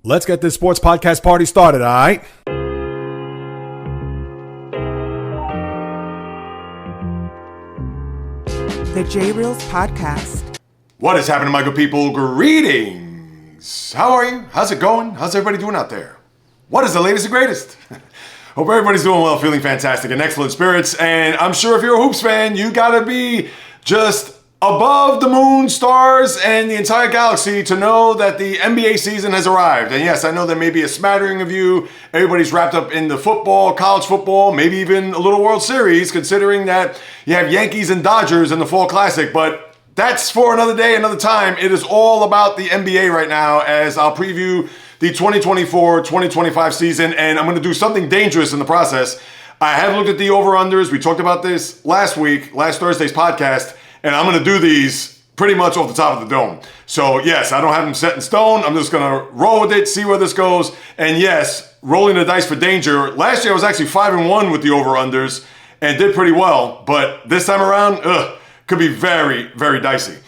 Let's get this sports podcast party started, all right? The JAYREELZ podcast. What is happening, my good people? Greetings. How are you? How's it going? How's everybody doing out there? What is the latest and greatest? Hope everybody's doing well, feeling fantastic, and excellent spirits. And I'm sure if you're a hoops fan, you gotta be just above the moon, stars, and the entire galaxy to know that the NBA season has arrived. And yes, I know there may be a smattering of you. Everybody's wrapped up in the football, college football, maybe even a little World Series, considering that you have Yankees and Dodgers in the Fall Classic. But that's for another day, another time. It is all about the NBA right now, as I'll preview the 2024-2025 season, and I'm going to do something dangerous in the process. I have looked at the over-unders. We talked about this last Thursday's podcast, and I'm going to do these pretty much off the top of the dome. So yes, I don't have them set in stone. I'm just going to roll with it, see where this goes. And yes, rolling the dice for danger. Last year I was actually 5-1 with the over-unders and did pretty well. But this time around, could be very, very dicey.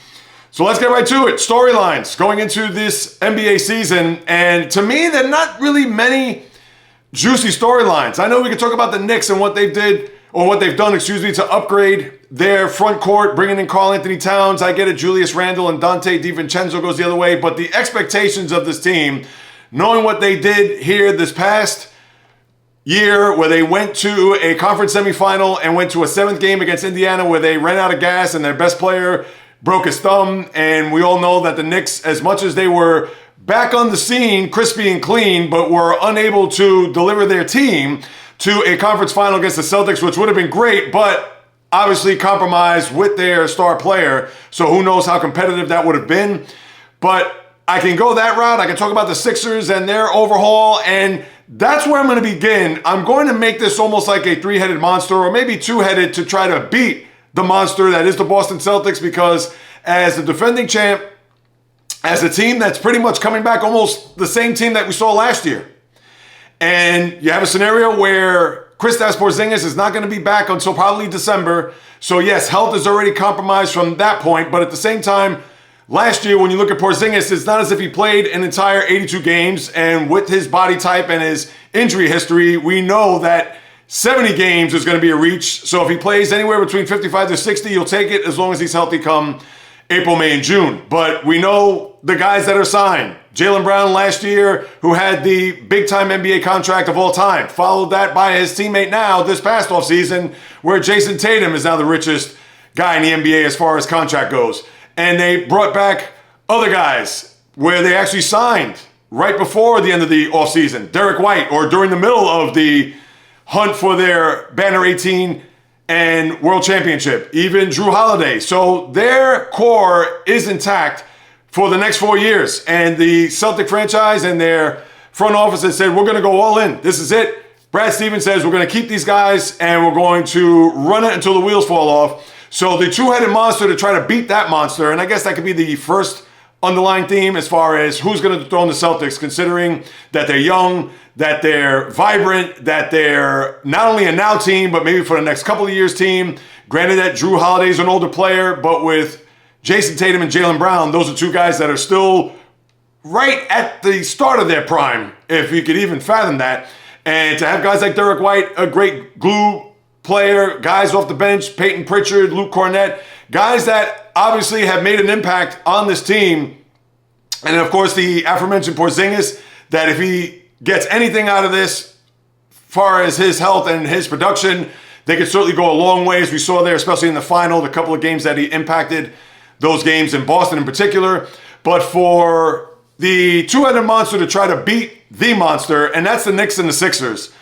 So let's get right to it. Storylines going into this NBA season. And to me, there are not really many juicy storylines. I know we can talk about the Knicks and what they've done, to upgrade their front court, bringing in Karl-Anthony Towns. I get it, Julius Randle and Dante DiVincenzo goes the other way. But the expectations of this team, knowing what they did here this past year, where they went to a conference semifinal and went to a 7th game against Indiana where they ran out of gas and their best player broke his thumb. And we all know that the Knicks, as much as they were back on the scene, crispy and clean, but were unable to deliver their team to a conference final against the Celtics, which would have been great, but obviously compromised with their star player. So who knows how competitive that would have been. But I can go that route. I can talk about the Sixers and their overhaul, and that's where I'm going to begin. I'm going to make this almost like a 3-headed monster, or maybe 2-headed, to try to beat the monster that is the Boston Celtics, because as the defending champ, as a team that's pretty much coming back, almost the same team that we saw last year. And you have a scenario where Kristaps Porzingis is not going to be back until probably December. So yes, health is already compromised from that point. But at the same time, last year, when you look at Porzingis, it's not as if he played an entire 82 games. And with his body type and his injury history, we know that 70 games is going to be a reach. So if he plays anywhere between 55 to 60, you'll take it as long as he's healthy come April, May, and June. But we know the guys that are signed. Jaylen Brown last year, who had the big-time NBA contract of all time, followed that by his teammate now this past offseason, where Jason Tatum is now the richest guy in the NBA as far as contract goes. And they brought back other guys where they actually signed right before the end of the offseason. Derek White, or during the middle of the hunt for their Banner 18 and World Championship. Even Drew Holiday. So their core is intact for the next 4 years. And the Celtic franchise and their front office has said, we're going to go all in. This is it. Brad Stevens says, we're going to keep these guys and we're going to run it until the wheels fall off. So the 2-headed monster, to try to beat that monster, and I guess that could be the first underlying theme as far as who's going to dethrone the Celtics, considering that they're young, that they're vibrant, that they're not only a now team, but maybe for the next couple of years team. Granted that Drew Holiday's an older player, but with Jason Tatum and Jaylen Brown, those are two guys that are still right at the start of their prime, if you could even fathom that. And to have guys like Derek White, a great glue player, guys off the bench, Peyton Pritchard, Luke Cornett, guys that obviously have made an impact on this team. And of course, the aforementioned Porzingis, that if he gets anything out of this, as far as his health and his production, they could certainly go a long way, as we saw there, especially in the final, the couple of games that he impacted, those games in Boston in particular. But for the 2-headed monster to try to beat the monster, and that's the Knicks and the Sixers.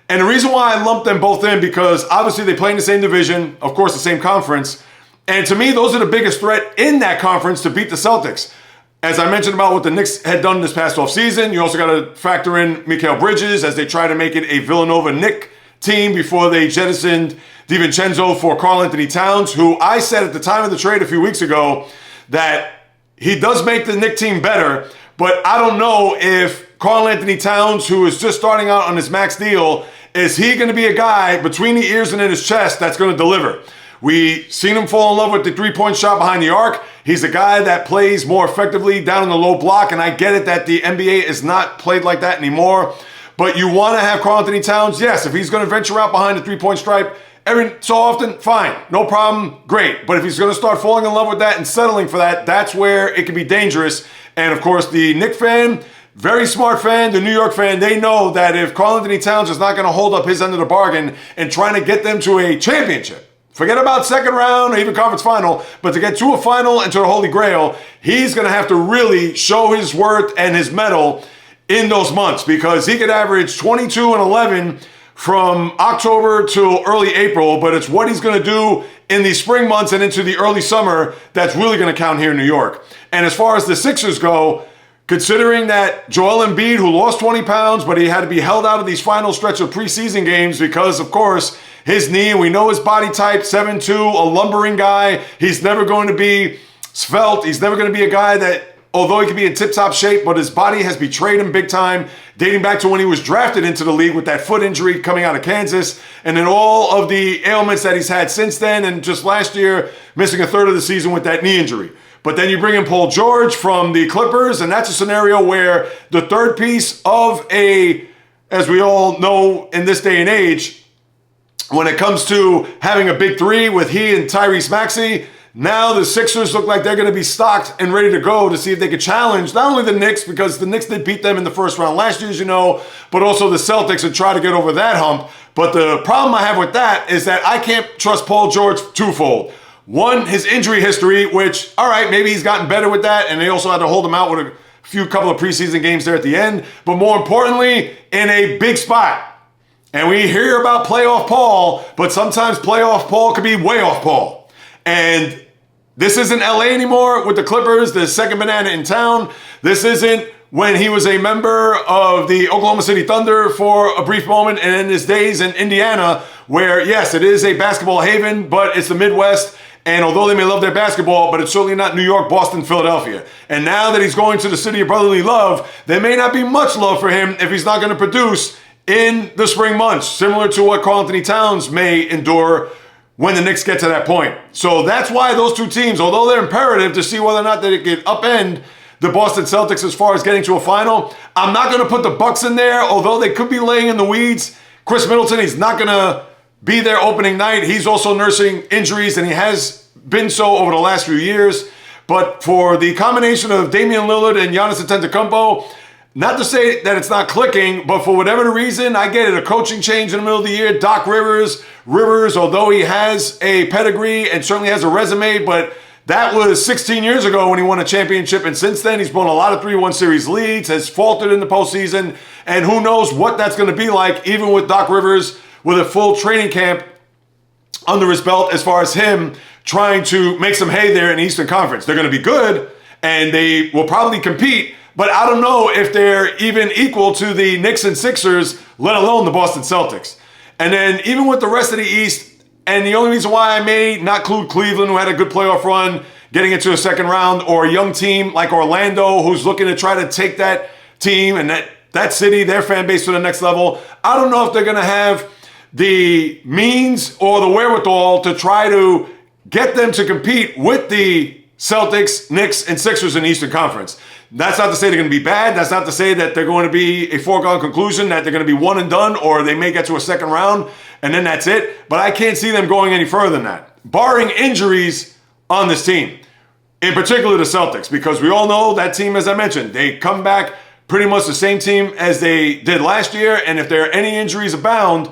And the reason why I lumped them both in, because obviously they play in the same division, of course the same conference, and to me those are the biggest threat in that conference to beat the Celtics. As I mentioned about what the Knicks had done this past offseason, you also got to factor in Mikal Bridges as they try to make it a Villanova Knick team before they jettisoned DiVincenzo for Karl-Anthony Towns, who I said at the time of the trade a few weeks ago that he does make the Knick team better, but I don't know if Karl-Anthony Towns, who is just starting out on his max deal, is he going to be a guy between the ears and in his chest that's going to deliver? We seen him fall in love with the three-point shot behind the arc. He's a guy that plays more effectively down in the low block, and I get it that the NBA is not played like that anymore. But you want to have Karl-Anthony Towns? Yes, if he's going to venture out behind the three-point stripe every so often, fine, no problem, great. But if he's going to start falling in love with that and settling for that, that's where it can be dangerous. And of course, the Knicks fan, very smart fan, the New York fan, they know that if Karl-Anthony Towns is not going to hold up his end of the bargain and trying to get them to a championship, forget about second round or even conference final, but to get to a final and to the Holy Grail, he's going to have to really show his worth and his mettle in those months, because he could average 22 and 11 from October to early April, but it's what he's going to do in the spring months and into the early summer that's really going to count here in New York. And as far as the Sixers go, considering that Joel Embiid, who lost 20 pounds, but he had to be held out of these final stretch of preseason games because, of course, his knee, and we know his body type, 7'2", a lumbering guy. He's never going to be svelte. He's never going to be a guy that, although he can be in tip-top shape, but his body has betrayed him big time, dating back to when he was drafted into the league with that foot injury coming out of Kansas, and then all of the ailments that he's had since then, and just last year, missing a third of the season with that knee injury. But then you bring in Paul George from the Clippers, and that's a scenario where the third piece of as we all know in this day and age, when it comes to having a big three with he and Tyrese Maxey, now the Sixers look like they're going to be stocked and ready to go to see if they could challenge not only the Knicks, because the Knicks did beat them in the first round last year, as you know, but also the Celtics, and try to get over that hump. But the problem I have with that is that I can't trust Paul George twofold. One, his injury history, which, all right, maybe he's gotten better with that, and they also had to hold him out with a couple of preseason games there at the end. But more importantly, in a big spot. And we hear about playoff Paul, but sometimes playoff Paul could be way off Paul. And this isn't LA anymore with the Clippers, the second banana in town. This isn't when he was a member of the Oklahoma City Thunder for a brief moment, and in his days in Indiana, where, yes, it is a basketball haven, but it's the Midwest. And although they may love their basketball, but it's certainly not New York, Boston, Philadelphia. And now that he's going to the city of brotherly love, there may not be much love for him if he's not going to produce in the spring months, similar to what Karl-Anthony Towns may endure when the Knicks get to that point. So that's why those two teams, although they're imperative to see whether or not they can upend the Boston Celtics as far as getting to a final, I'm not going to put the Bucks in there, although they could be laying in the weeds. Chris Middleton, he's not going to be there opening night. He's also nursing injuries, and he has been so over the last few years. But for the combination of Damian Lillard and Giannis Antetokounmpo, not to say that it's not clicking, but for whatever reason, I get it, a coaching change in the middle of the year. Doc Rivers, although he has a pedigree and certainly has a resume, but that was 16 years ago when he won a championship, and since then he's blown a lot of 3-1 series leads, has faltered in the postseason, and who knows what that's going to be like, even with Doc Rivers with a full training camp under his belt as far as him trying to make some hay there in the Eastern Conference. They're going to be good, and they will probably compete, but I don't know if they're even equal to the Knicks and Sixers, let alone the Boston Celtics. And then even with the rest of the East, and the only reason why I may not include Cleveland, who had a good playoff run, getting into a second round, or a young team like Orlando, who's looking to try to take that team and that city, their fan base to the next level, I don't know if they're going to have the means or the wherewithal to try to get them to compete with the Celtics, Knicks, and Sixers in the Eastern Conference. That's not to say they're going to be bad. That's not to say that they're going to be a foregone conclusion, that they're going to be one and done, or they may get to a second round, and then that's it. But I can't see them going any further than that, barring injuries on this team, in particular the Celtics, because we all know that team, as I mentioned, they come back pretty much the same team as they did last year, and if there are any injuries abound,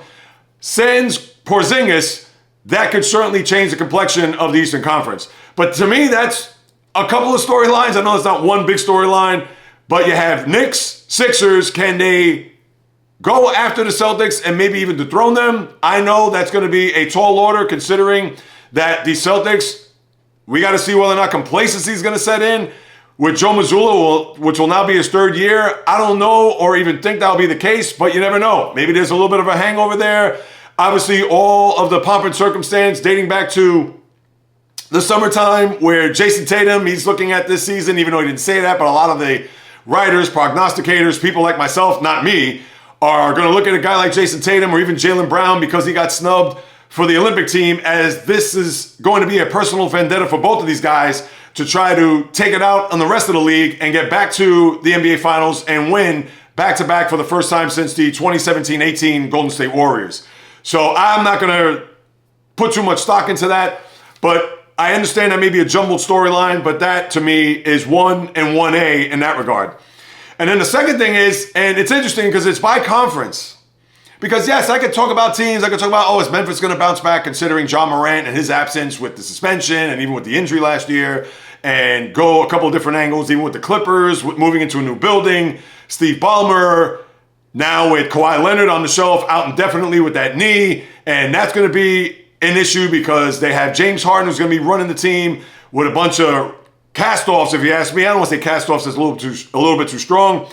sans Porzingis, that could certainly change the complexion of the Eastern Conference. But to me, that's a couple of storylines. I know it's not one big storyline, but you have Knicks, Sixers. Can they go after the Celtics and maybe even dethrone them? I know that's going to be a tall order, considering that the Celtics, we got to see whether or not complacency is going to set in with Joe Mazzulla, which will now be his third year. I don't know or even think that'll be the case, but you never know. Maybe there's a little bit of a hangover there. Obviously, all of the pomp and circumstance dating back to the summertime, where Jason Tatum, he's looking at this season, even though he didn't say that, but a lot of the writers, prognosticators, people like myself, not me, are going to look at a guy like Jason Tatum or even Jaylen Brown, because he got snubbed for the Olympic team, as this is going to be a personal vendetta for both of these guys to try to take it out on the rest of the league and get back to the NBA Finals and win back-to-back for the first time since the 2017-18 Golden State Warriors. So I'm not going to put too much stock into that, but I understand that may be a jumbled storyline, but that to me is 1 and 1A in that regard. And then the second thing is, and it's interesting because it's by conference. Because yes, I could talk about teams. I could talk about, is Memphis going to bounce back considering John Morant and his absence with the suspension and even with the injury last year, and go a couple of different angles, even with the Clippers, with moving into a new building. Steve Ballmer, now with Kawhi Leonard on the shelf, out indefinitely with that knee. And that's going to be an issue because they have James Harden, who's going to be running the team with a bunch of cast-offs, if you ask me. I don't want to say cast-offs, it's a little bit too strong.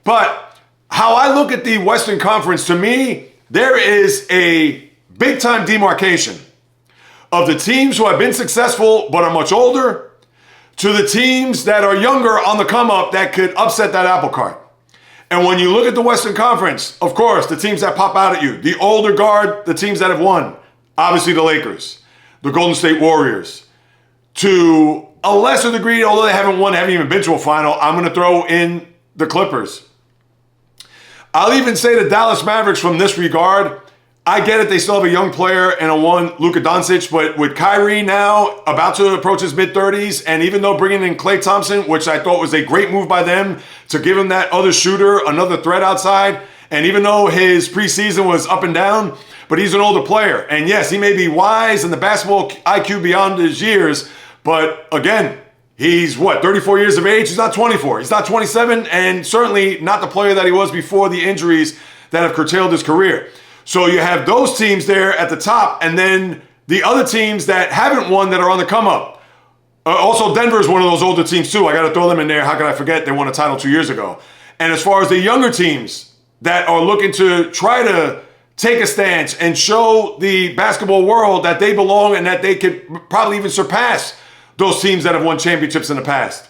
But how I look at the Western Conference, to me, there is a big-time demarcation of the teams who have been successful but are much older to the teams that are younger on the come-up that could upset that apple cart. And when you look at the Western Conference, of course, the teams that pop out at you, the older guard, the teams that have won, obviously the Lakers, the Golden State Warriors. To a lesser degree, although they haven't won, haven't even been to a final, I'm going to throw in the Clippers. I'll even say the Dallas Mavericks from this regard. I get it, they still have a young player and a one, Luka Doncic, but with Kyrie now about to approach his mid-30s, and even though bringing in Klay Thompson, which I thought was a great move by them to give him that other shooter, another threat outside, and even though his preseason was up and down, but he's an older player. And yes, he may be wise and the basketball IQ beyond his years, but again, he's 34 years of age? He's not 24. He's not 27, and certainly not the player that he was before the injuries that have curtailed his career. So you have those teams there at the top, and then the other teams that haven't won that are on the come up. Also, Denver is one of those older teams too. I got to throw them in there. How could I forget? They won a title 2 years ago. And as far as the younger teams that are looking to try to take a stance and show the basketball world that they belong and that they could probably even surpass those teams that have won championships in the past.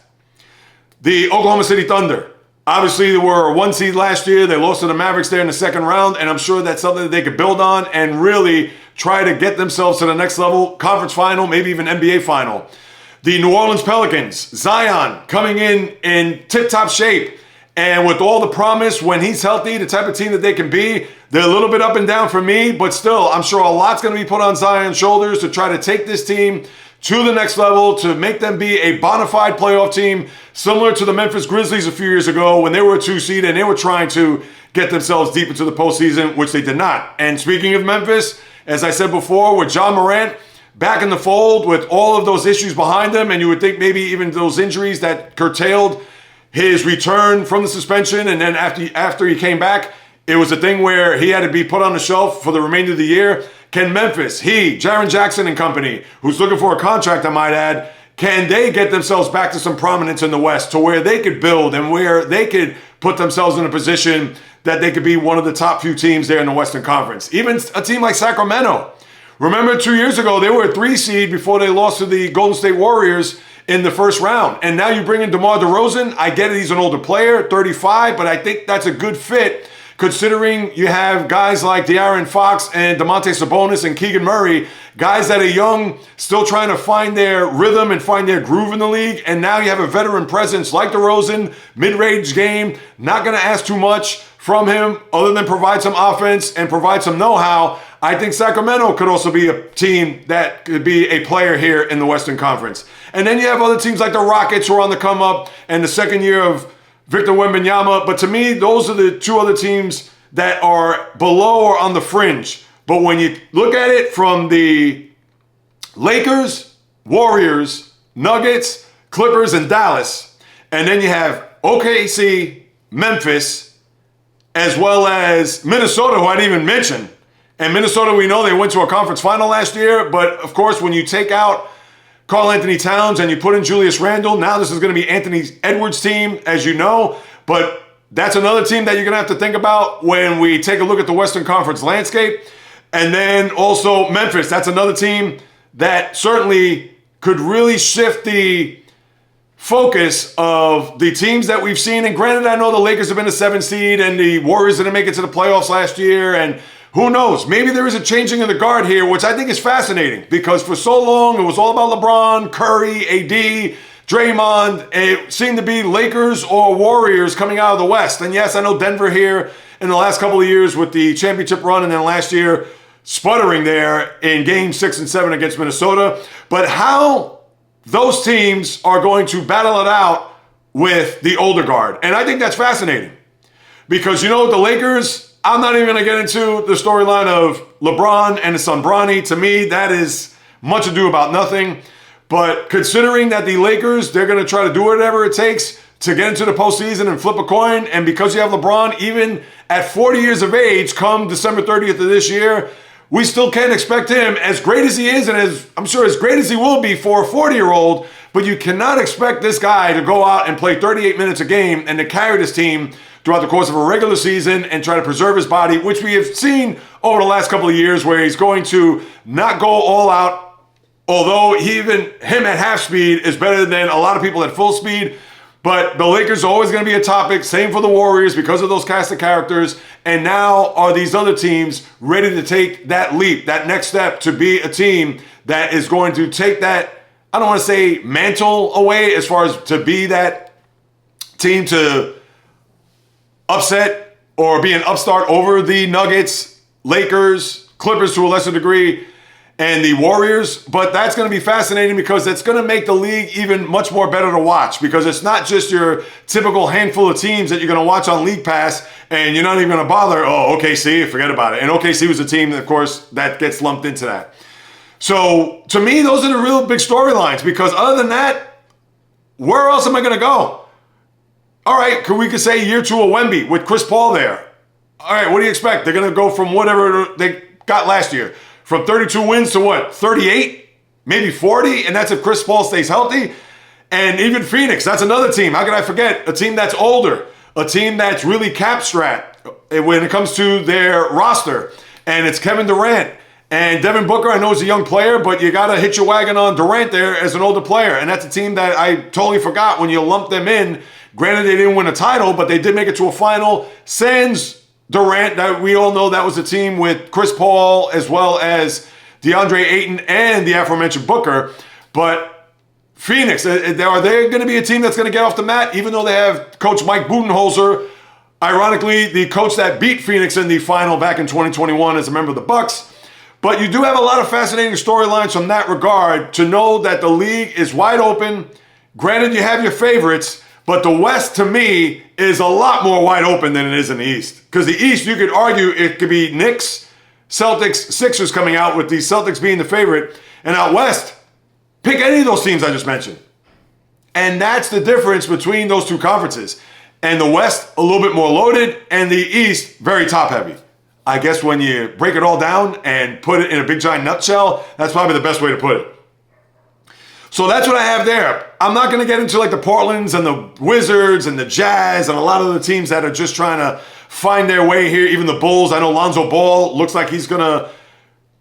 The Oklahoma City Thunder. Obviously, they were a 1 seed last year. They lost to the Mavericks there in the second round, and I'm sure that's something that they could build on and really try to get themselves to the next level, conference final, maybe even NBA final. The New Orleans Pelicans, Zion coming in tip-top shape, and with all the promise when he's healthy, the type of team that they can be, they're a little bit up and down for me, but still, I'm sure a lot's going to be put on Zion's shoulders to try to take this team to the next level, to make them be a bona fide playoff team, similar to the Memphis Grizzlies a few years ago when they were a 2 seed and they were trying to get themselves deep into the postseason, which they did not. And speaking of Memphis, as I said before, with John Morant back in the fold with all of those issues behind him, and you would think maybe even those injuries that curtailed his return from the suspension, and then after he came back, it was a thing where he had to be put on the shelf for the remainder of the year. Can Memphis, Jaren Jackson and company, who's looking for a contract, I might add, can they get themselves back to some prominence in the West to where they could build and where they could put themselves in a position that they could be one of the top few teams there in the Western Conference? Even a team like Sacramento. Remember 2 years ago, they were a 3 seed before they lost to the Golden State Warriors in the first round. And now you bring in DeMar DeRozan. I get it, he's an older player, 35, but I think that's a good fit considering you have guys like De'Aaron Fox and Domantas Sabonis and Keegan Murray, guys that are young, still trying to find their rhythm and find their groove in the league. And now you have a veteran presence like DeRozan, mid-range game, not going to ask too much from him other than provide some offense and provide some know-how. I think Sacramento could also be a team that could be a player here in the Western Conference. And then you have other teams like the Rockets who are on the come up and the second year of Victor Wembanyama. But to me, those are the two other teams that are below or on the fringe. But when you look at it from the Lakers, Warriors, Nuggets, Clippers, and Dallas, and then you have OKC, Memphis, as well as Minnesota, who I didn't even mention. And Minnesota, we know they went to a conference final last year, but of course, when you take out Karl Anthony Towns and you put in Julius Randle, now this is going to be Anthony Edwards' team, as you know, but that's another team that you're going to have to think about when we take a look at the Western Conference landscape. And then also Memphis, that's another team that certainly could really shift the focus of the teams that we've seen. And granted, I know the Lakers have been a 7 seed and the Warriors didn't make it to the playoffs last year, and who knows? Maybe there is a changing of the guard here, which I think is fascinating because for so long it was all about LeBron, Curry, AD, Draymond. It seemed to be Lakers or Warriors coming out of the West. And yes, I know Denver here in the last couple of years with the championship run and then last year sputtering there in games 6 and 7 against Minnesota. But how those teams are going to battle it out with the older guard. And I think that's fascinating because, you know, the Lakers, I'm not even going to get into the storyline of LeBron and his son Bronny. To me, that is much ado about nothing. But considering that the Lakers, they're going to try to do whatever it takes to get into the postseason and flip a coin. And because you have LeBron, even at 40 years of age, come December 30th of this year, we still can't expect him, as great as he is and as I'm sure as great as he will be for a 40-year-old, but you cannot expect this guy to go out and play 38 minutes a game and to carry this team throughout the course of a regular season and try to preserve his body, which we have seen over the last couple of years where he's going to not go all out, although even him at half speed is better than a lot of people at full speed. But the Lakers are always going to be a topic. Same for the Warriors because of those cast of characters. And now are these other teams ready to take that leap, that next step to be a team that is going to take that, I don't want to say mantle away as far as to be that team to upset or be an upstart over the Nuggets, Lakers, Clippers to a lesser degree, and the Warriors. But that's going to be fascinating because it's going to make the league even much more better to watch because it's not just your typical handful of teams that you're going to watch on League Pass and you're not even going to bother, oh, OKC, forget about it. And OKC was a team, of course, that gets lumped into that. So to me, those are the real big storylines because other than that, where else am I going to go? All right, we could say year 2 of Wemby with Chris Paul there. All right, what do you expect? They're going to go from whatever they got last year. From 32 wins to what, 38? Maybe 40? And that's if Chris Paul stays healthy. And even Phoenix, that's another team. How can I forget? A team that's older. A team that's really cap-strapped when it comes to their roster. And it's Kevin Durant. And Devin Booker, I know is a young player, but you got to hit your wagon on Durant there as an older player. And that's a team that I totally forgot when you lump them in. Granted, they didn't win a title, but they did make it to a final. Sans Durant, that we all know that was a team with Chris Paul as well as DeAndre Ayton and the aforementioned Booker. But Phoenix, are they going to be a team that's going to get off the mat, even though they have Coach Mike Budenholzer, ironically, the coach that beat Phoenix in the final back in 2021 as a member of the Bucks. But you do have a lot of fascinating storylines from that regard to know that the league is wide open. Granted, you have your favorites, but the West, to me, is a lot more wide open than it is in the East. Because the East, you could argue it could be Knicks, Celtics, Sixers coming out with the Celtics being the favorite. And out West, pick any of those teams I just mentioned. And that's the difference between those two conferences. And the West, a little bit more loaded, and the East, very top-heavy. I guess when you break it all down and put it in a big giant nutshell, that's probably the best way to put it. So that's what I have there. I'm not going to get into like the Portlands and the Wizards and the Jazz and a lot of the teams that are just trying to find their way here. Even the Bulls. I know Lonzo Ball looks like he's going to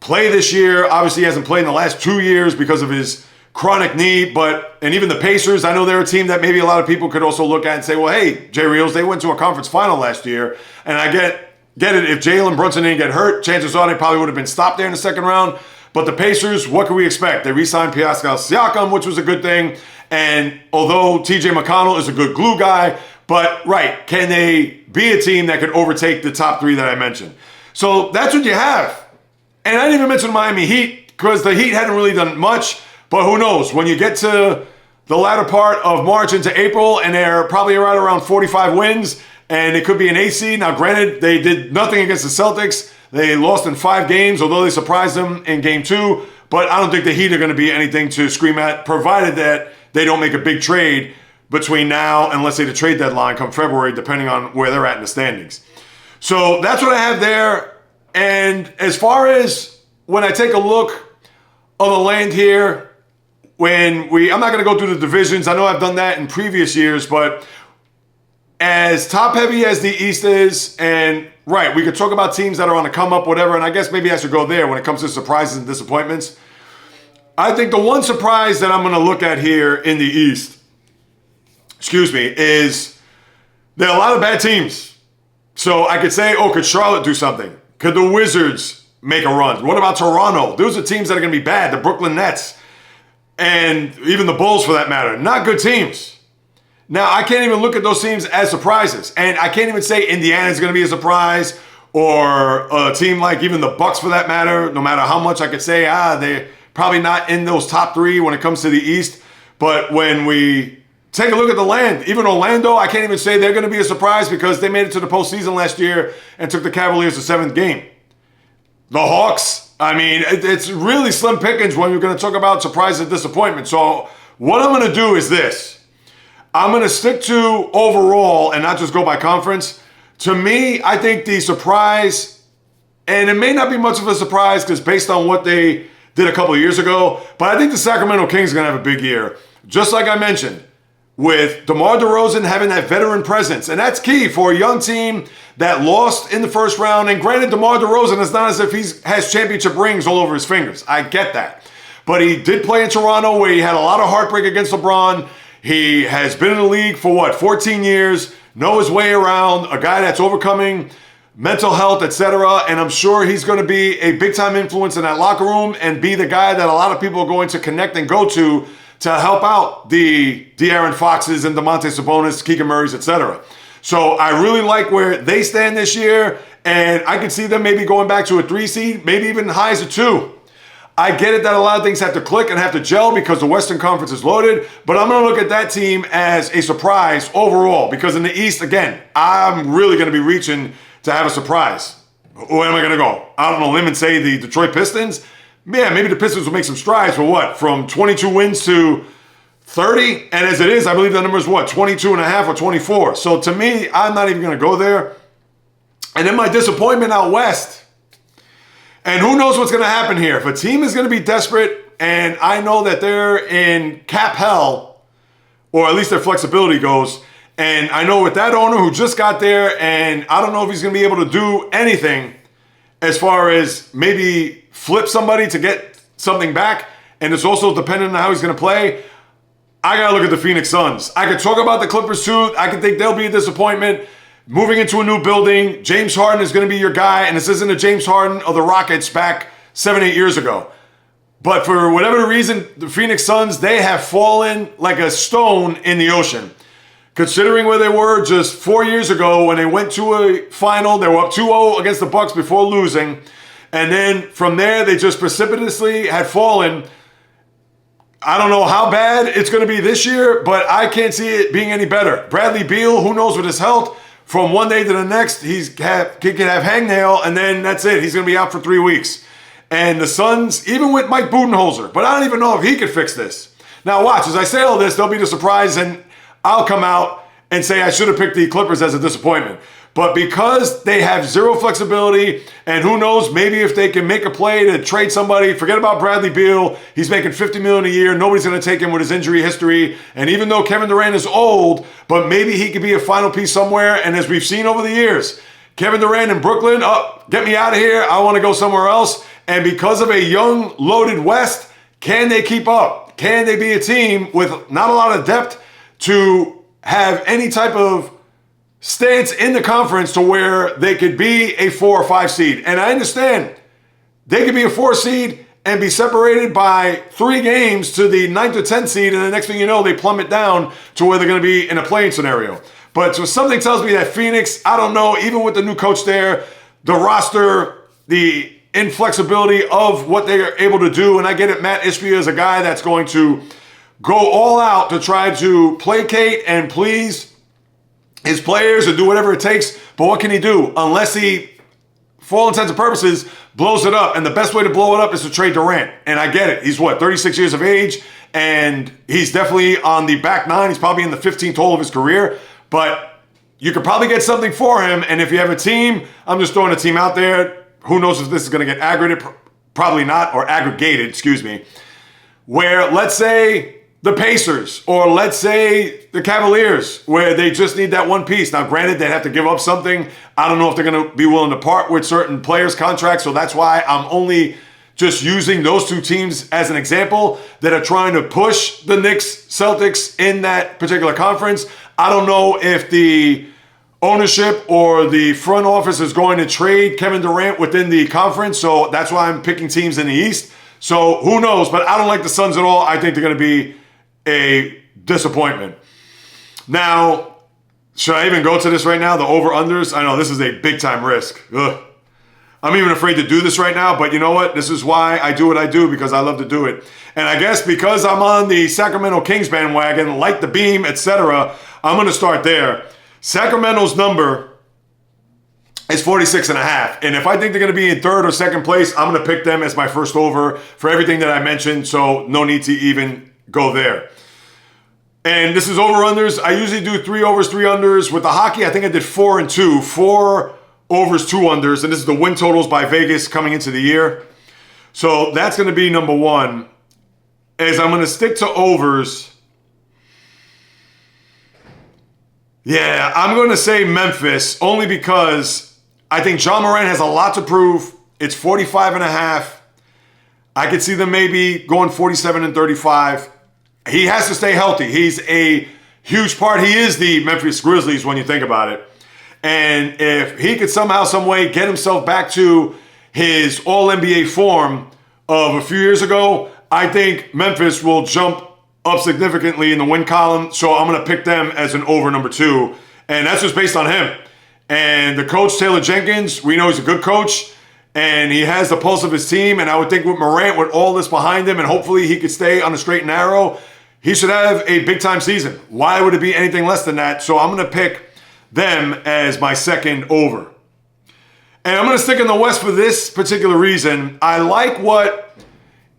play this year. Obviously, he hasn't played in the last 2 years because of his chronic knee. And even the Pacers, I know they're a team that maybe a lot of people could also look at and say, well, hey, JAYREELZ, they went to a conference final last year. And I get it. If Jalen Brunson didn't get hurt, chances are they probably would have been stopped there in the second round. But the Pacers, what can we expect? They re-signed Pascal Siakam, which was a good thing. And although TJ McConnell is a good glue guy, but right, can they be a team that could overtake the top 3 that I mentioned? So that's what you have. And I didn't even mention the Miami Heat because the Heat hadn't really done much. But who knows? When you get to the latter part of March into April and they're probably right around 45 wins and it could be an AC. Now, granted, they did nothing against the Celtics. They lost in 5 games, although they surprised them in game 2. But I don't think the Heat are going to be anything to scream at, provided that they don't make a big trade between now and, let's say, the trade deadline come February, depending on where they're at in the standings. So that's what I have there. And as far as when I take a look on the land here, I'm not going to go through the divisions. I know I've done that in previous years, but as top-heavy as the East is, and right, we could talk about teams that are on the come-up, whatever, and I guess maybe I should go there when it comes to surprises and disappointments. I think the one surprise that I'm going to look at here in the East, is there are a lot of bad teams. So I could say, could Charlotte do something? Could the Wizards make a run? What about Toronto? Those are teams that are going to be bad. The Brooklyn Nets and even the Bulls for that matter. Not good teams. Now, I can't even look at those teams as surprises. And I can't even say Indiana's going to be a surprise or a team like even the Bucks for that matter, no matter how much I could say, they're probably not in those top three when it comes to the East. But when we take a look at the land, even Orlando, I can't even say they're going to be a surprise because they made it to the postseason last year and took the Cavaliers to 7th game. The Hawks, I mean, it's really slim pickings when you're going to talk about surprise and disappointment. So what I'm going to do is this. I'm going to stick to overall and not just go by conference. To me, I think the surprise, and it may not be much of a surprise because based on what they did a couple of years ago, but I think the Sacramento Kings are going to have a big year. Just like I mentioned, with DeMar DeRozan having that veteran presence. And that's key for a young team that lost in the first round. And granted, DeMar DeRozan, it's not as if he has championship rings all over his fingers. I get that. But he did play in Toronto where he had a lot of heartbreak against LeBron. He has been in the league for 14 years, know his way around, a guy that's overcoming mental health, etc. And I'm sure he's going to be a big-time influence in that locker room and be the guy that a lot of people are going to connect and go to help out the De'Aaron Foxes and DeMonte Sabonis, Keegan Murrays, etc. So I really like where they stand this year, and I can see them maybe going back to a 3 seed, maybe even high as a 2. I get it that a lot of things have to click and have to gel because the Western Conference is loaded, but I'm going to look at that team as a surprise overall because in the East, again, I'm really going to be reaching to have a surprise. Where am I going to go? Out on a limb and say the Detroit Pistons? Yeah, maybe the Pistons will make some strides for what? From 22 wins to 30? And as it is, I believe the number is what? 22 and a half or 24. So to me, I'm not even going to go there. And then my disappointment out West. And who knows what's going to happen here. If a team is going to be desperate, and I know that they're in cap hell, or at least their flexibility goes, and I know with that owner who just got there, and I don't know if he's going to be able to do anything as far as maybe flip somebody to get something back, and it's also dependent on how he's going to play. I got to look at the Phoenix Suns. I could talk about the Clippers too. I could think they'll be a disappointment. Moving into a new building, James Harden is going to be your guy, and this isn't a James Harden of the Rockets back 7-8 years ago. But for whatever reason, the Phoenix Suns, they have fallen like a stone in the ocean. Considering where they were just 4 years ago when they went to a final, they were up 2-0 against the Bucks before losing. And then from there, they just precipitously had fallen. I don't know how bad it's going to be this year, but I can't see it being any better. Bradley Beal, who knows with his health, from one day to the next, he could have hangnail, and then that's it. He's going to be out for 3 weeks. And the Suns, even with Mike Budenholzer, but I don't even know if he could fix this. Now watch, as I say all this, there'll be the surprise, and I'll come out and say I should have picked the Clippers as a disappointment. But because they have zero flexibility, and who knows, maybe if they can make a play to trade somebody, forget about Bradley Beal. He's making $50 million a year. Nobody's going to take him with his injury history. And even though Kevin Durant is old, but maybe he could be a final piece somewhere. And as we've seen over the years, Kevin Durant in Brooklyn, get me out of here. I want to go somewhere else. And because of a young, loaded West, can they keep up? Can they be a team with not a lot of depth to have any type of stance in the conference to where they could be a 4 or 5 seed? And I understand they could be a 4 seed and be separated by 3 games to the 9th or 10th seed, and the next thing you know, they plummet down to where they're going to be in a playing scenario. But so something tells me that Phoenix, I don't know, even with the new coach there, the roster, the inflexibility of what they are able to do, and I get it, Matt Ishbia is a guy that's going to go all out to try to placate and please his players and do whatever it takes, but what can he do unless he, for all intents and purposes, blows it up? And the best way to blow it up is to trade Durant. And I get it. He's 36 years of age, and he's definitely on the back 9. He's probably in the 15th hole of his career, but you could probably get something for him. And if you have a team, I'm just throwing a team out there. Who knows if this is going to get aggregated? Probably not, or aggregated, excuse me. Where, let's say, the Pacers, or let's say the Cavaliers, where they just need that one piece. Now, granted, they'd have to give up something. I don't know if they're going to be willing to part with certain players' contracts, so that's why I'm only just using those 2 teams as an example that are trying to push the Knicks, Celtics in that particular conference. I don't know if the ownership or the front office is going to trade Kevin Durant within the conference. So that's why I'm picking teams in the East. So who knows? But I don't like the Suns at all. I think they're going to be a disappointment. Now, should I even go to this right now? The over-unders? I know this is a big-time risk. Ugh. I'm even afraid to do this right now, but you know what? This is why I do what I do, because I love to do it. And I guess because I'm on the Sacramento Kings bandwagon, like the beam, etc., I'm going to start there. Sacramento's number is 46.5. And if I think they're going to be in third or second place, I'm going to pick them as my first over for everything that I mentioned, so no need to even go there. And this is over-unders. I usually do 3 overs, 3 unders. With the hockey, I think I did 4 and 2. 4 overs, 2 unders. And this is the win totals by Vegas coming into the year. So that's going to be number 1. As I'm going to stick to overs. Yeah, I'm going to say Memphis only because I think John Moran has a lot to prove. It's 45.5. I could see them maybe going 47 and 35. He has to stay healthy. He's a huge part. He is the Memphis Grizzlies when you think about it. And if he could somehow, some way get himself back to his All-NBA form of a few years ago, I think Memphis will jump up significantly in the win column. So I'm going to pick them as an over number 2. And that's just based on him. And the coach, Taylor Jenkins, we know he's a good coach. And he has the pulse of his team. And I would think with Morant, with all this behind him, and hopefully he could stay on the straight and narrow, he should have a big-time season. Why would it be anything less than that? So I'm going to pick them as my second over. And I'm going to stick in the West for this particular reason. I like what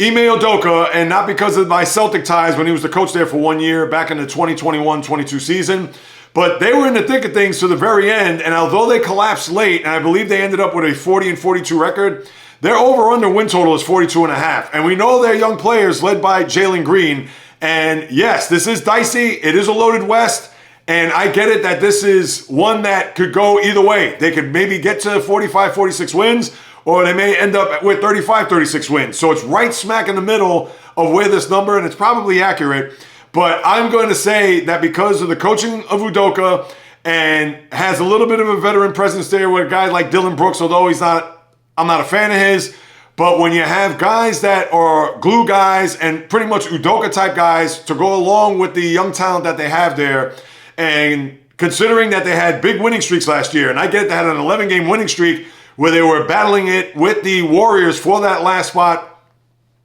Ime Udoka, and not because of my Celtic ties when he was the coach there for 1 year back in the 2021-22 season, but they were in the thick of things to the very end. And although they collapsed late, and I believe they ended up with a 40 and 42 record, their over-under win total is 42.5. And we know they're young players led by Jalen Green. And yes, this is dicey. It is a loaded West. And I get it that this is one that could go either way. They could maybe get to 45, 46 wins, or they may end up with 35, 36 wins. So it's right smack in the middle of where this number, and it's probably accurate. But I'm going to say that because of the coaching of Udoka and has a little bit of a veteran presence there with a guy like Dylan Brooks, although I'm not a fan of his. But when you have guys that are glue guys and pretty much Udoka type guys to go along with the young talent that they have there, and considering that they had big winning streaks last year, and I get it, they had an 11-game winning streak where they were battling it with the Warriors for that last spot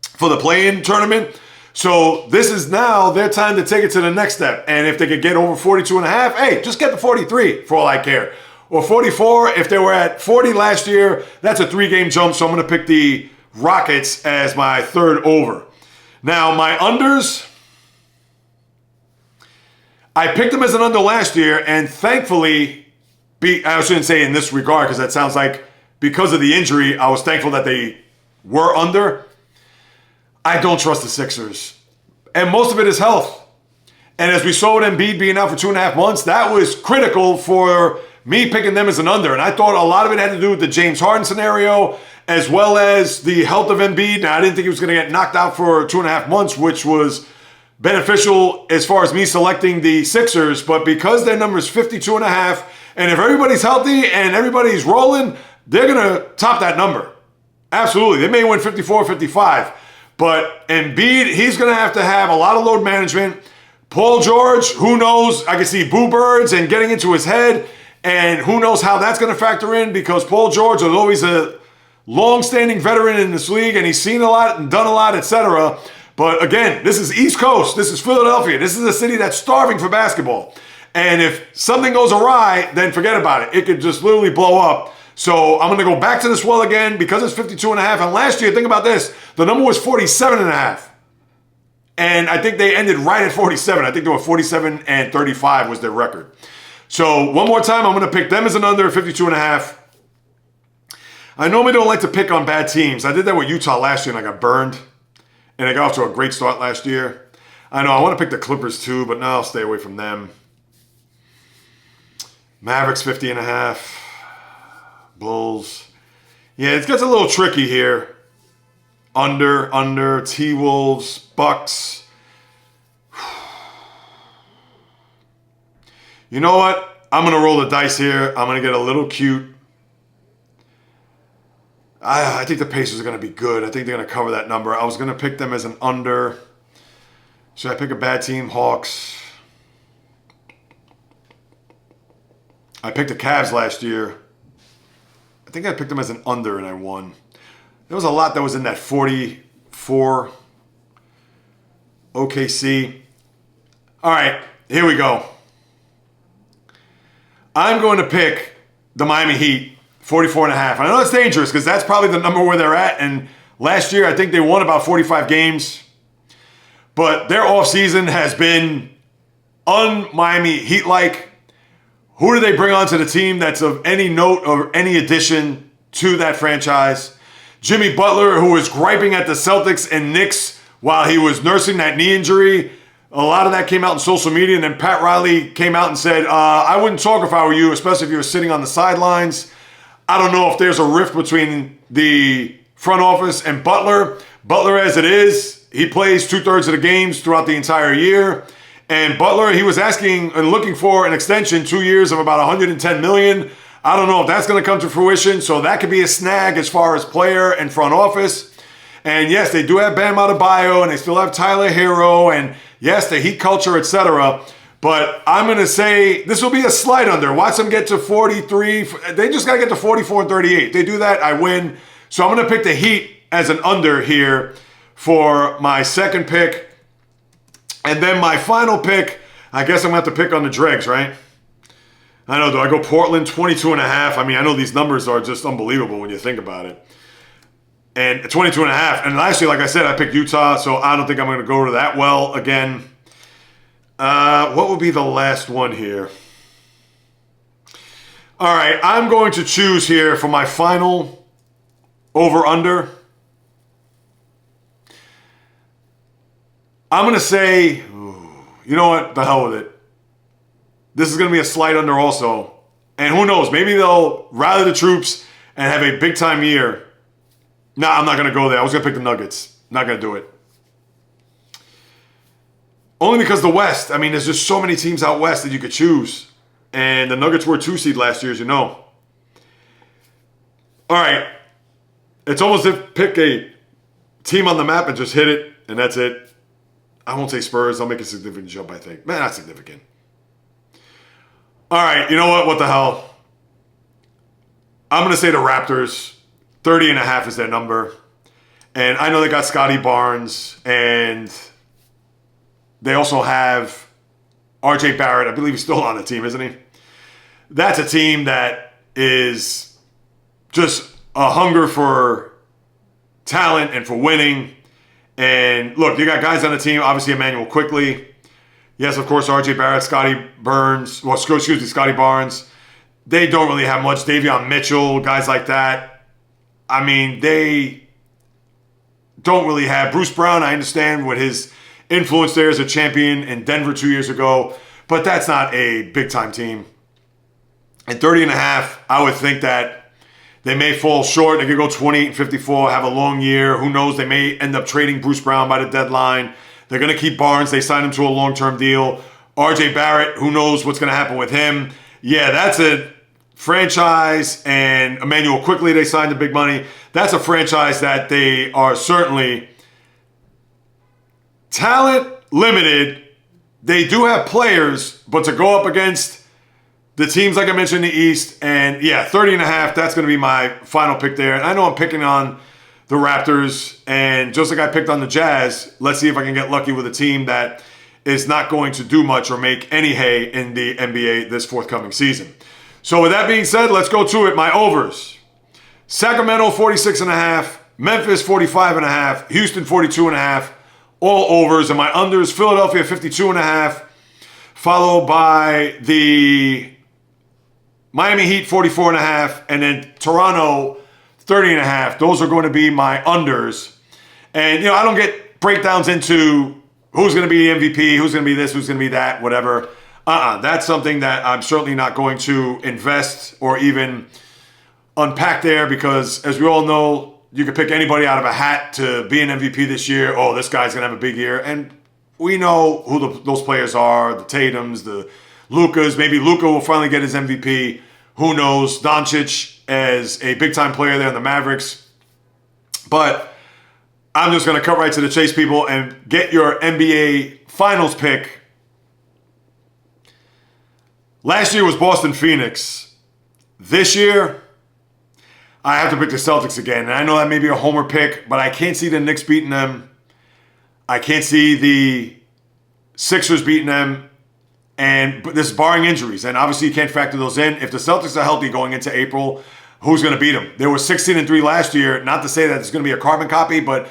for the play-in tournament. So this is now their time to take it to the next step. And if they could get over 42.5, hey, just get the 43 for all I care. Or 44, if they were at 40 last year, that's a 3-game jump. So I'm going to pick the Rockets as my third over. Now, my unders, I picked them as an under last year, and thankfully, I shouldn't say in this regard because that sounds like because of the injury, I was thankful that they were under. I don't trust the Sixers. And most of it is health. And as we saw with Embiid being out for 2.5 months, that was critical for me picking them as an under. And I thought a lot of it had to do with the James Harden scenario, as well as the health of Embiid. Now, I didn't think he was going to get knocked out for 2.5 months, which was beneficial as far as me selecting the Sixers. But because their number is 52.5, and if everybody's healthy and everybody's rolling, they're going to top that number. Absolutely. They may win 54, 55. But Embiid, he's going to have a lot of load management. Paul George, who knows? I can see Boo Birds and getting into his head. And who knows how that's going to factor in, because Paul George, although he's a long-standing veteran in this league and he's seen a lot and done a lot, etc. But again, this is East Coast. This is Philadelphia. This is a city that's starving for basketball. And if something goes awry, then forget about it. It could just literally blow up. So I'm going to go back to this well again because it's 52.5. And last year, think about this. The number was 47.5. And I think they ended right at 47. I think they were 47 and 35 was their record. So one more time, I'm going to pick them as an under at 52.5. I normally don't like to pick on bad teams. I did that with Utah last year and I got burned. And I got off to a great start last year. I know I want to pick the Clippers too, but no, I'll stay away from them. Mavericks 50.5. Bulls. Yeah, it gets a little tricky here. Under, T-Wolves, Bucks. You know what? I'm going to roll the dice here. I'm going to get a little cute. I think the Pacers are going to be good. I think they're going to cover that number. I was going to pick them as an under. Should I pick a bad team? Hawks. I picked the Cavs last year. I think I picked them as an under and I won. There was a lot that was in that 44. OKC. All right, here we go. I'm going to pick the Miami Heat, 44.5. I know it's dangerous because that's probably the number where they're at. And last year, I think they won about 45 games. But their offseason has been un-Miami Heat-like. Who do they bring onto the team that's of any note or any addition to that franchise? Jimmy Butler, who was griping at the Celtics and Knicks while he was nursing that knee injury. A lot of that came out on social media, and then Pat Riley came out and said, I wouldn't talk if I were you, especially if you were sitting on the sidelines. I don't know if there's a rift between the front office and Butler. Butler, as it is, he plays 2/3 of the games throughout the entire year. And Butler, he was asking and looking for an extension, 2 years of about $110 million. I don't know if that's going to come to fruition, so that could be a snag as far as player and front office. And yes, they do have Bam Adebayo, and they still have Tyler Hero, and yes, the Heat culture, etc. But I'm going to say this will be a slight under. Watch them get to 43. They just got to get to 44 and 38. If they do that, I win. So I'm going to pick the Heat as an under here for my second pick. And then my final pick, I guess I'm going to have to pick on the dregs, right? I know, do I go Portland 22.5? I mean, I know these numbers are just unbelievable when you think about it. And 22.5. And last year, like I said, I picked Utah, so I don't think I'm going to go to that well again. What would be the last one here? All right, I'm going to choose here for my final over-under. I'm going to say, you know what? The hell with it. This is going to be a slight under also. And who knows? Maybe they'll rally the troops and have a big-time year. No, I'm not going to go there. I was going to pick the Nuggets. Not going to do it. Only because the West, I mean, there's just so many teams out West that you could choose. And the Nuggets were a 2 seed last year, as you know. All right. It's almost as if pick a team on the map and just hit it, and that's it. I won't say Spurs. I'll make a significant jump, I think. Man, not significant. All right, you know what? What the hell? I'm going to say the Raptors. 30.5 is their number. And I know they got Scotty Barnes, and they also have RJ Barrett. I believe he's still on the team, isn't he? That's a team that is just a hunger for talent and for winning. And look, you got guys on the team, obviously Emmanuel Quickly. Yes, of course, RJ Barrett, Scotty Barnes. They don't really have much. Davion Mitchell, guys like that. I mean, they don't really have Bruce Brown. I understand what his influence there as a champion in Denver 2 years ago, but that's not a big-time team. At 30.5, I would think that they may fall short. They could go 28-54, have a long year. Who knows? They may end up trading Bruce Brown by the deadline. They're going to keep Barnes. They signed him to a long-term deal. RJ Barrett, who knows what's going to happen with him. Yeah, that's a franchise, and Emmanuel Quickly, they signed the big money. That's a franchise that they are certainly talent limited. They do have players, but to go up against the teams like I mentioned in the East, and yeah, 30.5, that's going to be my final pick there. And I know I'm picking on the Raptors, and just like I picked on the Jazz, let's see if I can get lucky with a team that is not going to do much or make any hay in the NBA this forthcoming season. So with that being said, let's go to it. My overs. Sacramento 46.5, Memphis 45.5, Houston 42.5, all overs. And my unders, Philadelphia 52.5, followed by the Miami Heat 44.5, and then Toronto 30.5. Those are going to be my unders. And, you know, I don't get breakdowns into who's going to be the MVP, who's going to be this, who's going to be that, whatever. That's something that I'm certainly not going to invest or even unpack there, because as we all know, you could pick anybody out of a hat to be an MVP this year. Oh, this guy's going to have a big year. And we know who those players are, the Tatums, the Luka's. Maybe Luka will finally get his MVP. Who knows? Doncic as a big-time player there in the Mavericks. But I'm just going to cut right to the chase, people, and get your NBA Finals pick. Last year was Boston-Phoenix. This year, I have to pick the Celtics again. And I know that may be a homer pick, but I can't see the Knicks beating them. I can't see the Sixers beating them. And this is barring injuries. And obviously you can't factor those in. If the Celtics are healthy going into April, who's going to beat them? They were 16-3 last year. Not to say that it's going to be a carbon copy, but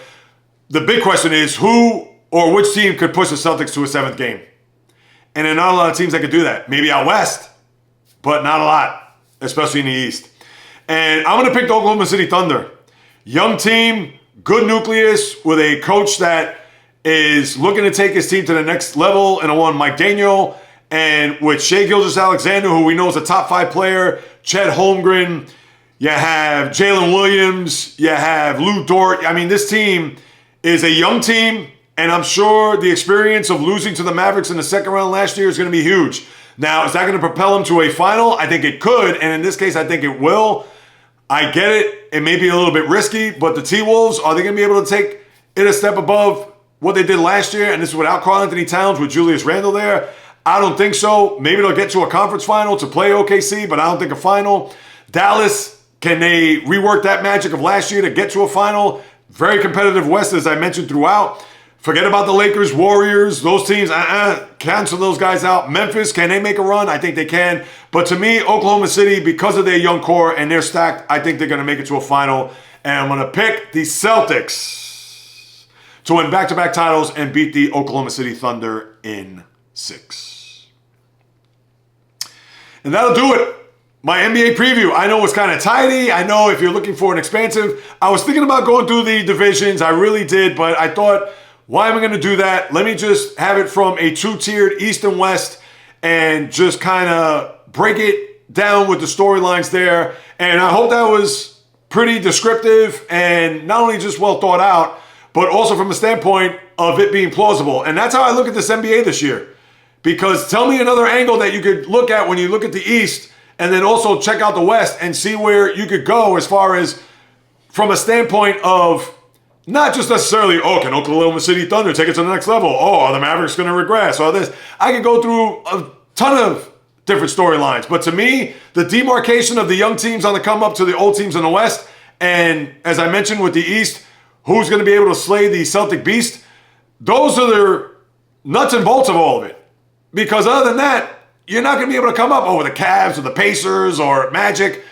the big question is who or which team could push the Celtics to a 7th game? And there are not a lot of teams that could do that. Maybe out west, but not a lot, especially in the East. And I'm going to pick the Oklahoma City Thunder. Young team, good nucleus, with a coach that is looking to take his team to the next level, and a one, Mike Daniel, and with Shai Gilgeous-Alexander, who we know is a top 5 player, Chet Holmgren, you have Jalen Williams, you have Lou Dort. I mean, this team is a young team, and I'm sure the experience of losing to the Mavericks in the second round last year is going to be huge. Now, is that going to propel them to a final? I think it could, and in this case, I think it will. I get it. It may be a little bit risky, but the T-Wolves, are they going to be able to take it a step above what they did last year? And this is without Karl-Anthony Towns, with Julius Randle there. I don't think so. Maybe they'll get to a conference final to play OKC, but I don't think a final. Dallas, can they rework that magic of last year to get to a final? Very competitive West, as I mentioned throughout. Forget about the Lakers, Warriors, those teams. Cancel those guys out. Memphis, can they make a run? I think they can. But to me, Oklahoma City, because of their young core and they're stacked, I think they're going to make it to a final. And I'm going to pick the Celtics to win back-to-back titles and beat the Oklahoma City Thunder in 6. And that'll do it. My NBA preview. I know it's kind of tidy. I know if you're looking for an expansive. I was thinking about going through the divisions. I really did, but I thought, why am I going to do that? Let me just have it from a 2-tiered East and West and just kind of break it down with the storylines there. And I hope that was pretty descriptive and not only just well thought out, but also from a standpoint of it being plausible. And that's how I look at this NBA this year. Because tell me another angle that you could look at when you look at the East, and then also check out the West and see where you could go as far as from a standpoint of not just necessarily, can Oklahoma City Thunder take it to the next level? Are the Mavericks going to regress? Or this. I could go through a ton of different storylines. But to me, the demarcation of the young teams on the come up to the old teams in the West, and as I mentioned with the East, who's going to be able to slay the Celtic Beast, those are the nuts and bolts of all of it. Because other than that, you're not going to be able to come up over the Cavs or the Pacers or Magic.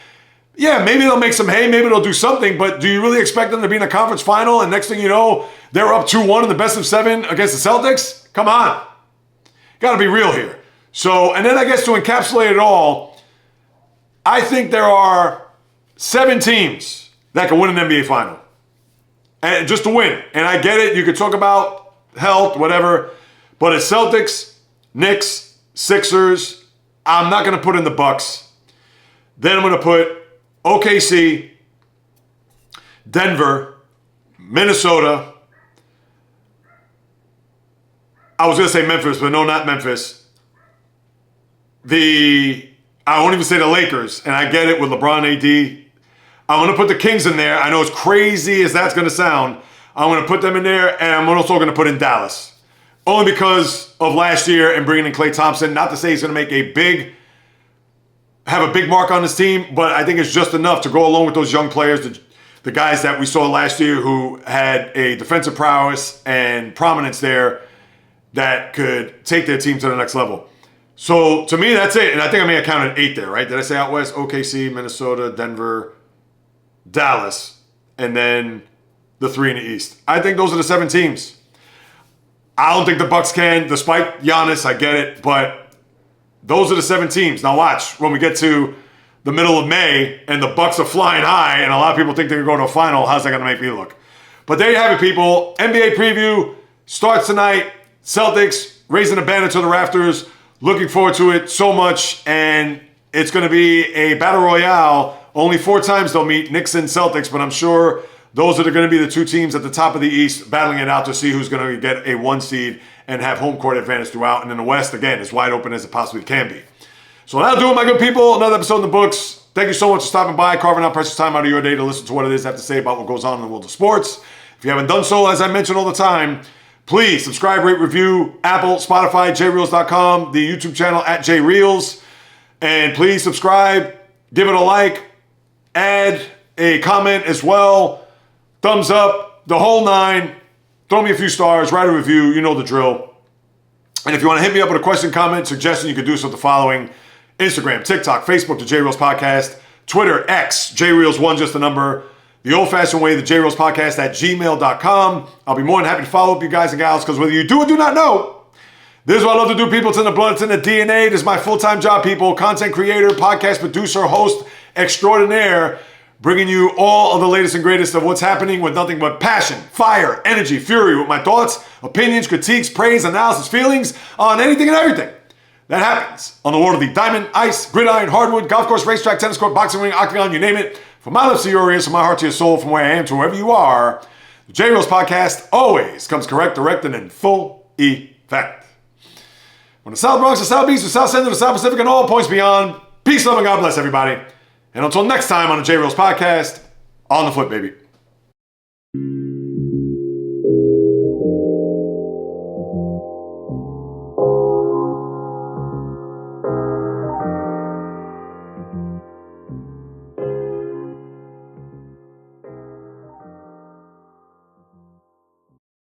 Yeah, maybe they'll make some hay, maybe they'll do something, but do you really expect them to be in a conference final and next thing you know, they're up 2-1 in the best of 7 against the Celtics? Come on. Got to be real here. So, and then I guess to encapsulate it all, I think there are 7 teams that can win an NBA final. And just to win. And I get it, you could talk about health, whatever, but it's Celtics, Knicks, Sixers. I'm not going to put in the Bucks. Then I'm going to put OKC, Denver, Minnesota. I was going to say Memphis, but no, not Memphis. I won't even say the Lakers, and I get it with LeBron AD. I'm going to put the Kings in there. I know as crazy as that's going to sound. I'm going to put them in there, and I'm also going to put in Dallas. Only because of last year and bringing in Klay Thompson. Not to say he's going to make have a big mark on his team, but I think it's just enough to go along with those young players, the guys that we saw last year who had a defensive prowess and prominence there that could take their team to the next level. So to me, that's it. And I think I may have counted 8 there, right? Did I say out west? OKC, Minnesota, Denver, Dallas, and then the 3 in the East. I think those are the 7 teams. I don't think the Bucks can, despite Giannis, I get it, but those are the 7 teams. Now watch, when we get to the middle of May and the Bucks are flying high and a lot of people think they're going to go to a final, how's that going to make me look? But there you have it, people. NBA preview starts tonight. Celtics raising the banner to the rafters. Looking forward to it so much, and it's going to be a battle royale. Only 4 times they'll meet, Knicks and Celtics, but I'm sure those are going to be the 2 teams at the top of the East battling it out to see who's going to get a 1 seed and have home court advantage throughout. And in the West, again, as wide open as it possibly can be. So that'll do it, my good people. Another episode in the books. Thank you so much for stopping by, carving out precious time out of your day to listen to what it is I have to say about what goes on in the world of sports. If you haven't done so, as I mention all the time, please subscribe, rate, review, Apple, Spotify, JAYREELZ.com, the YouTube channel at JAYREELZ. And please subscribe, give it a like, add a comment as well, thumbs up, the whole nine. Throw me a few stars, write a review, you know the drill. And if you want to hit me up with a question, comment, suggestion, you can do so at the following: Instagram, TikTok, Facebook, the JAYREELZ Podcast, Twitter, X, JAYREELZ1, just the number, the old-fashioned way, the JAYREELZ Podcast at gmail.com. I'll be more than happy to follow up you guys and gals, because whether you do or do not know, this is what I love to do, people. It's in the blood, it's in the DNA. This is my full-time job, people. Content creator, podcast producer, host extraordinaire, bringing you all of the latest and greatest of what's happening with nothing but passion, fire, energy, fury, with my thoughts, opinions, critiques, praise, analysis, feelings on anything and everything that happens on the world of the diamond, ice, gridiron, hardwood, golf course, racetrack, tennis court, boxing ring, octagon, you name it. From my lips to your ears, from my heart to your soul, from where I am to wherever you are, the JAYREELZ Podcast always comes correct, direct, and in full effect. From the South Bronx, the South Beach, the South Central, the South Pacific, and all points beyond, peace, love, and God bless everybody. And until next time on the JAYREELZ Podcast, on the flip, baby.